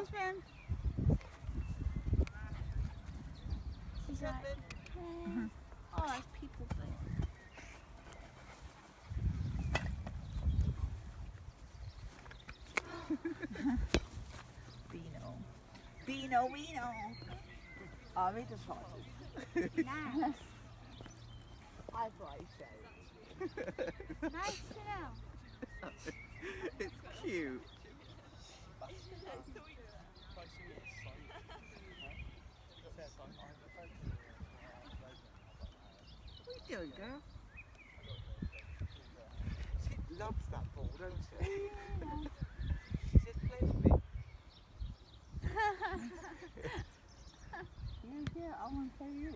Ashman. She's like, hey. Oh, there's people there. Beano. I'm just watching. Nice. I thought he showed. Nice to know. It's cute. What are you doing, girl? She loves that ball, doesn't she? She just plays with it. Yeah, I want to play you.